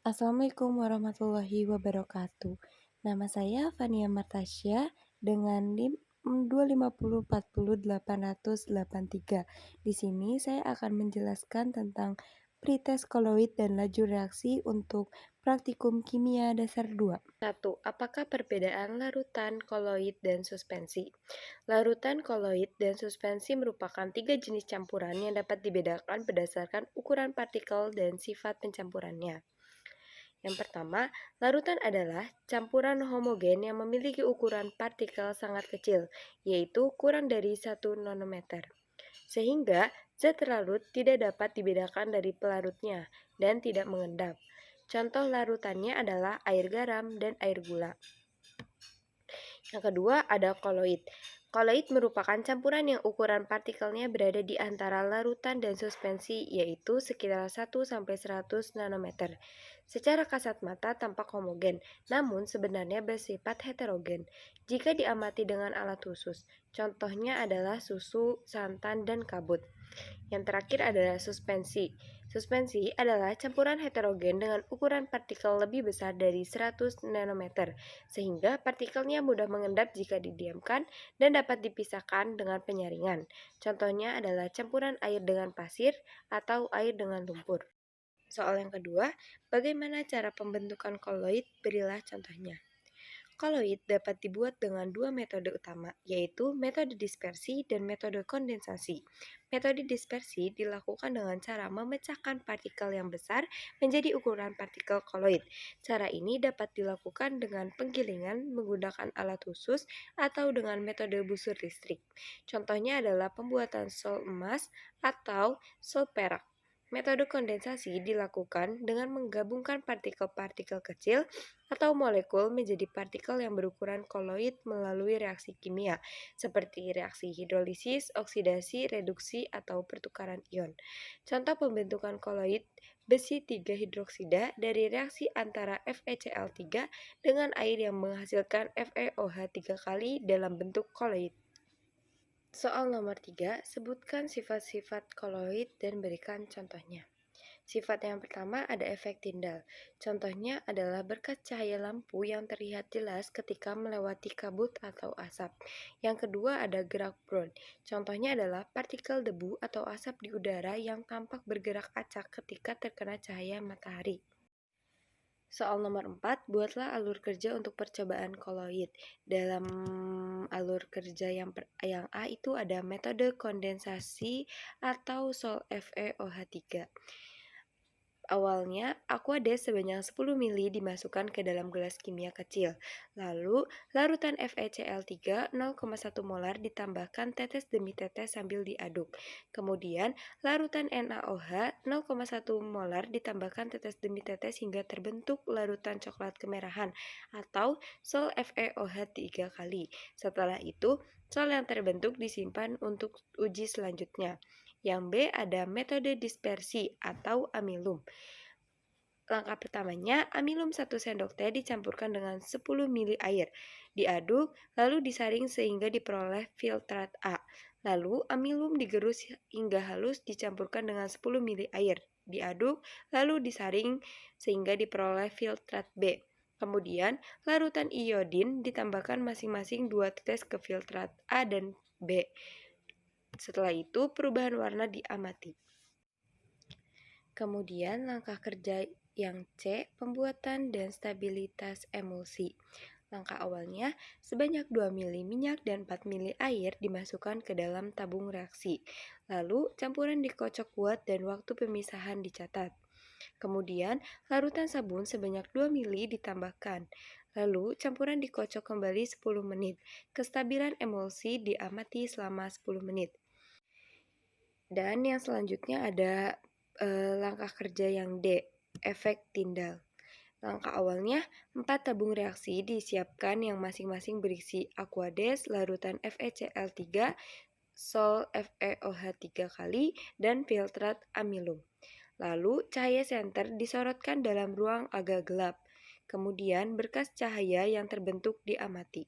Assalamualaikum warahmatullahi wabarakatuh. Nama saya Fania Martasya dengan NIM 250408803. Di sini saya akan menjelaskan tentang pretest koloid dan laju reaksi untuk praktikum kimia dasar 2. 1. Apakah perbedaan larutan, koloid, dan suspensi? Larutan, koloid, dan suspensi merupakan tiga jenis campuran yang dapat dibedakan berdasarkan ukuran partikel dan sifat pencampurannya. Yang pertama, larutan adalah campuran homogen yang memiliki ukuran partikel sangat kecil, yaitu kurang dari 1 nanometer. Sehingga zat larut tidak dapat dibedakan dari pelarutnya dan tidak mengendap. Contoh larutannya adalah air garam dan air gula. Yang kedua ada koloid. Koloid merupakan campuran yang ukuran partikelnya berada di antara larutan dan suspensi, yaitu sekitar 1-100 nanometer. Secara kasat mata tampak homogen, namun sebenarnya bersifat heterogen jika diamati dengan alat khusus. Contohnya adalah susu, santan, dan kabut. Yang terakhir adalah suspensi. Suspensi adalah campuran heterogen dengan ukuran partikel lebih besar dari 100 nanometer, sehingga partikelnya mudah mengendap jika didiamkan dan dapat dipisahkan dengan penyaringan. Contohnya adalah campuran air dengan pasir atau air dengan lumpur. Soal yang kedua, bagaimana cara pembentukan koloid? Berilah contohnya. Koloid dapat dibuat dengan dua metode utama, yaitu metode dispersi dan metode kondensasi. Metode dispersi dilakukan dengan cara memecahkan partikel yang besar menjadi ukuran partikel koloid. Cara ini dapat dilakukan dengan penggilingan menggunakan alat khusus atau dengan metode busur listrik. Contohnya adalah pembuatan sol emas atau sol perak. Metode kondensasi dilakukan dengan menggabungkan partikel-partikel kecil atau molekul menjadi partikel yang berukuran koloid melalui reaksi kimia, seperti reaksi hidrolisis, oksidasi, reduksi, atau pertukaran ion. Contoh pembentukan koloid besi 3 hidroksida dari reaksi antara FeCl3 dengan air yang menghasilkan FeOH 3 kali dalam bentuk koloid. Soal nomor 3, sebutkan sifat-sifat koloid dan berikan contohnya. Sifat yang pertama ada efek Tyndall. Contohnya adalah berkas cahaya lampu yang terlihat jelas ketika melewati kabut atau asap. Yang kedua ada gerak Brown. Contohnya adalah partikel debu atau asap di udara yang tampak bergerak acak ketika terkena cahaya matahari. Soal nomor 4, buatlah alur kerja untuk percobaan koloid. Dalam alur kerja yang A itu ada metode kondensasi atau sol FeOH3. Awalnya, aquades sebanyak 10 ml dimasukkan ke dalam gelas kimia kecil. Lalu, larutan FeCl3 0,1 molar ditambahkan tetes demi tetes sambil diaduk. Kemudian, larutan NaOH 0,1 molar ditambahkan tetes demi tetes hingga terbentuk larutan coklat kemerahan atau sol FeOH 3 kali. Setelah itu, sol yang terbentuk disimpan untuk uji selanjutnya. Yang B ada metode dispersi atau amilum. Langkah pertamanya, amilum 1 sendok teh dicampurkan dengan 10 ml air. Diaduk, lalu disaring sehingga diperoleh filtrat A. Lalu, amilum digerus hingga halus dicampurkan dengan 10 ml air. Diaduk, lalu disaring sehingga diperoleh filtrat B. Kemudian, larutan iodin ditambahkan masing-masing 2 tetes ke filtrat A dan B. Setelah itu, perubahan warna diamati. Kemudian, langkah kerja yang C, pembuatan dan stabilitas emulsi. Langkah awalnya, sebanyak 2 ml minyak dan 4 ml air dimasukkan ke dalam tabung reaksi. Lalu, campuran dikocok kuat dan waktu pemisahan dicatat. Kemudian, larutan sabun sebanyak 2 ml ditambahkan. Lalu, campuran dikocok kembali 10 menit. Kestabilan emulsi diamati selama 10 menit. Dan yang selanjutnya ada langkah kerja yang D, efek Tyndall. Langkah awalnya, 4 tabung reaksi disiapkan yang masing-masing berisi aquades, larutan FeCl3, sol FeOH 3 kali, dan filtrat amilum. Lalu, cahaya senter disorotkan dalam ruang agak gelap. Kemudian, berkas cahaya yang terbentuk diamati.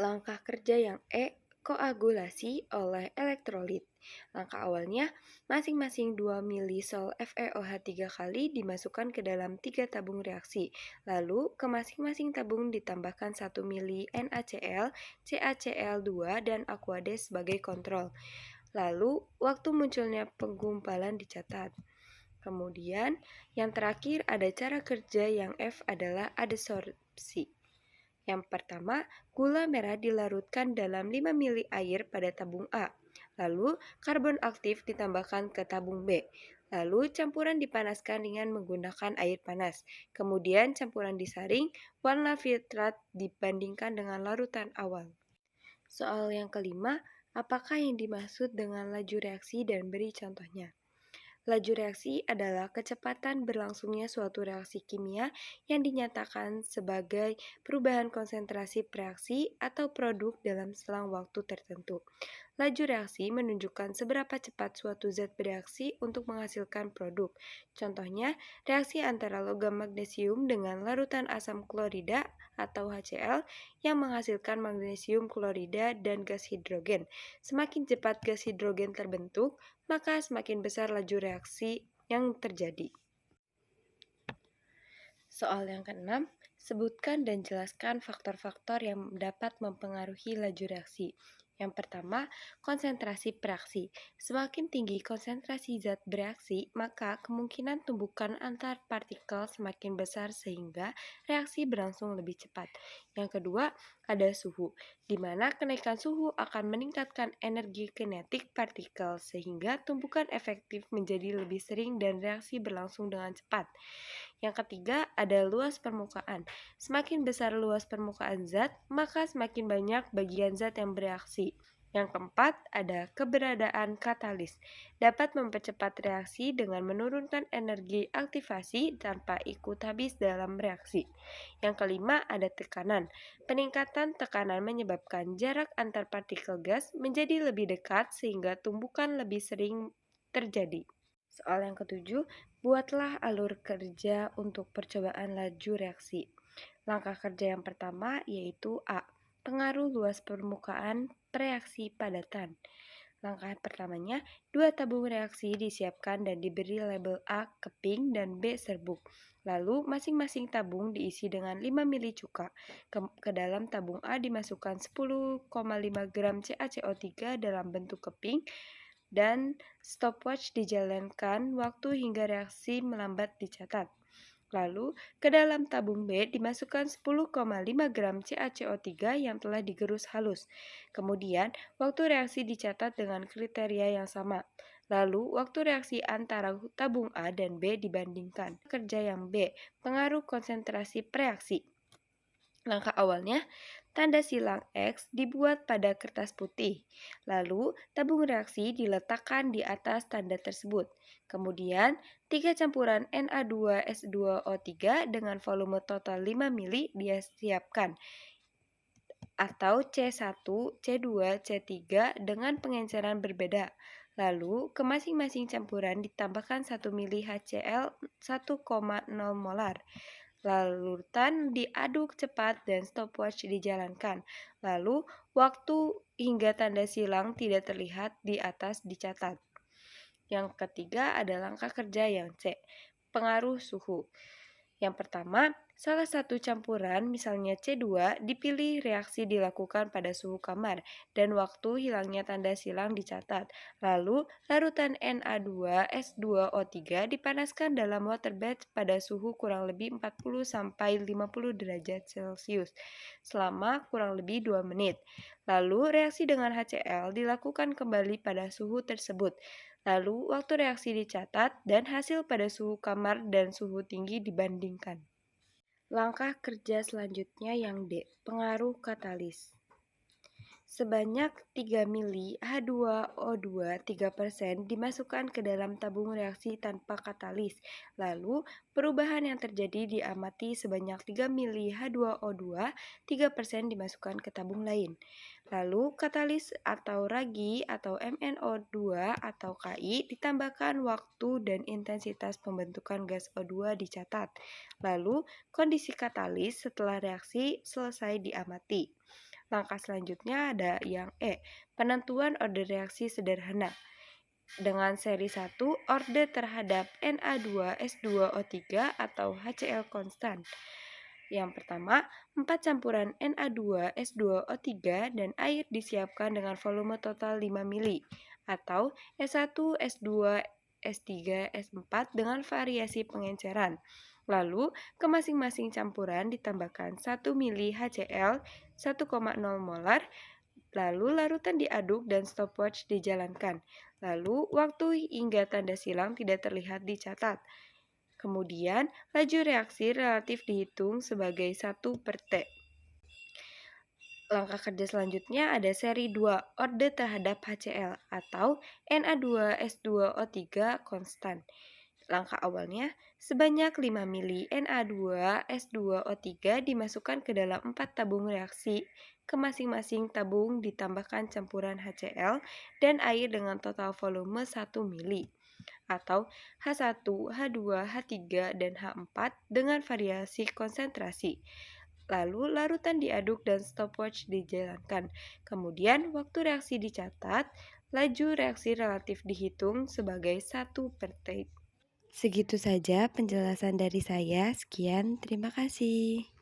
Langkah kerja yang E, koagulasi oleh elektrolit. Langkah awalnya, masing-masing 2 mili Sol FeOH3 kali dimasukkan ke dalam 3 tabung reaksi. Lalu, ke masing-masing tabung ditambahkan 1 mili NaCl, CaCl2, dan Aquades sebagai kontrol. Lalu, waktu munculnya penggumpalan dicatat. Kemudian, yang terakhir ada cara kerja yang F adalah adsorpsi. Yang pertama, gula merah dilarutkan dalam 5 mili air pada tabung A. Lalu, karbon aktif ditambahkan ke tabung B. Lalu, campuran dipanaskan dengan menggunakan air panas. Kemudian, campuran disaring, warna filtrat dibandingkan dengan larutan awal. Soal yang kelima, apakah yang dimaksud dengan laju reaksi dan beri contohnya? Laju reaksi adalah kecepatan berlangsungnya suatu reaksi kimia yang dinyatakan sebagai perubahan konsentrasi reaksi atau produk dalam selang waktu tertentu. Laju reaksi menunjukkan seberapa cepat suatu zat bereaksi untuk menghasilkan produk. Contohnya, reaksi antara logam magnesium dengan larutan asam klorida atau HCl yang menghasilkan magnesium klorida dan gas hidrogen. Semakin cepat gas hidrogen terbentuk, maka semakin besar laju reaksi yang terjadi. Soal yang keenam, sebutkan dan jelaskan faktor-faktor yang dapat mempengaruhi laju reaksi. Yang pertama, konsentrasi bereaksi. Semakin tinggi konsentrasi zat bereaksi, maka kemungkinan tumbukan antar partikel semakin besar sehingga reaksi berlangsung lebih cepat. Yang kedua, ada suhu, di mana kenaikan suhu akan meningkatkan energi kinetik partikel sehingga tumbukan efektif menjadi lebih sering dan reaksi berlangsung dengan cepat. Yang ketiga, ada luas permukaan. Semakin besar luas permukaan zat, maka semakin banyak bagian zat yang bereaksi. Yang keempat, ada keberadaan katalis. Dapat mempercepat reaksi dengan menurunkan energi aktivasi tanpa ikut habis dalam reaksi. Yang kelima, ada tekanan. Peningkatan tekanan menyebabkan jarak antar partikel gas menjadi lebih dekat sehingga tumbukan lebih sering terjadi. Soal yang ketujuh, buatlah alur kerja untuk percobaan laju reaksi. Langkah kerja yang pertama yaitu A. Pengaruh luas permukaan reaksi padatan. Langkah pertamanya, 2 tabung reaksi disiapkan dan diberi label A keping dan B serbuk. Lalu, masing-masing tabung diisi dengan 5 mili cuka. Ke dalam tabung A dimasukkan 10,5 gram CaCO3 dalam bentuk keping, dan stopwatch dijalankan waktu hingga reaksi melambat dicatat. Lalu, ke dalam tabung B dimasukkan 10,5 gram CaCO3 yang telah digerus halus. Kemudian, waktu reaksi dicatat dengan kriteria yang sama. Lalu, waktu reaksi antara tabung A dan B dibandingkan. Kerja yang B, pengaruh konsentrasi reaksi. Langkah awalnya, tanda silang X dibuat pada kertas putih. Lalu, tabung reaksi diletakkan di atas tanda tersebut. Kemudian, 3 campuran Na2S2O3 dengan volume total 5 mili disiapkan, atau C1, C2, C3 dengan pengenceran berbeda. Lalu, ke masing-masing campuran ditambahkan 1 mili HCl 1,0 molar. Larutan diaduk cepat dan stopwatch dijalankan. Lalu, waktu hingga tanda silang tidak terlihat di atas dicatat. Yang ketiga ada langkah kerja yang C. Pengaruh suhu. Yang pertama, salah satu campuran, misalnya C2, dipilih reaksi dilakukan pada suhu kamar, dan waktu hilangnya tanda silang dicatat. Lalu, larutan Na2S2O3 dipanaskan dalam water bath pada suhu kurang lebih 40-50 derajat Celcius selama kurang lebih 2 menit. Lalu, reaksi dengan HCl dilakukan kembali pada suhu tersebut. Lalu, waktu reaksi dicatat dan hasil pada suhu kamar dan suhu tinggi dibandingkan. Langkah kerja selanjutnya yang D. Pengaruh katalis. Sebanyak 3 mili H2O2 3% dimasukkan ke dalam tabung reaksi tanpa katalis. Lalu, perubahan yang terjadi diamati sebanyak 3 mili H2O2 3% dimasukkan ke tabung lain. Lalu, katalis atau ragi atau MnO2 atau Ki ditambahkan waktu dan intensitas pembentukan gas O2 dicatat. Lalu, kondisi katalis setelah reaksi selesai diamati. Langkah selanjutnya ada yang E, penentuan order reaksi sederhana. Dengan seri 1, order terhadap Na2S2O3 atau HCl konstan. Yang pertama, 4 campuran Na2S2O3 dan air disiapkan dengan volume total 5 mili atau S1, S2, S3, S4 dengan variasi pengenceran. Lalu, ke masing-masing campuran ditambahkan 1 mili HCl 1,0 molar. Lalu larutan diaduk dan stopwatch dijalankan. Lalu waktu hingga tanda silang tidak terlihat dicatat. Kemudian laju reaksi relatif dihitung sebagai 1/T. Langkah kerja selanjutnya ada seri 2, orde terhadap HCl atau Na2S2O3 konstan. Langkah awalnya, sebanyak 5 mili Na2S2O3 dimasukkan ke dalam 4 tabung reaksi. Ke masing-masing tabung ditambahkan campuran HCl dan air dengan total volume 1 mili atau H1, H2, H3, dan H4 dengan variasi konsentrasi. Lalu larutan diaduk dan stopwatch dijalankan. Kemudian waktu reaksi dicatat, laju reaksi relatif dihitung sebagai 1/T. Segitu saja penjelasan dari saya. Sekian, terima kasih.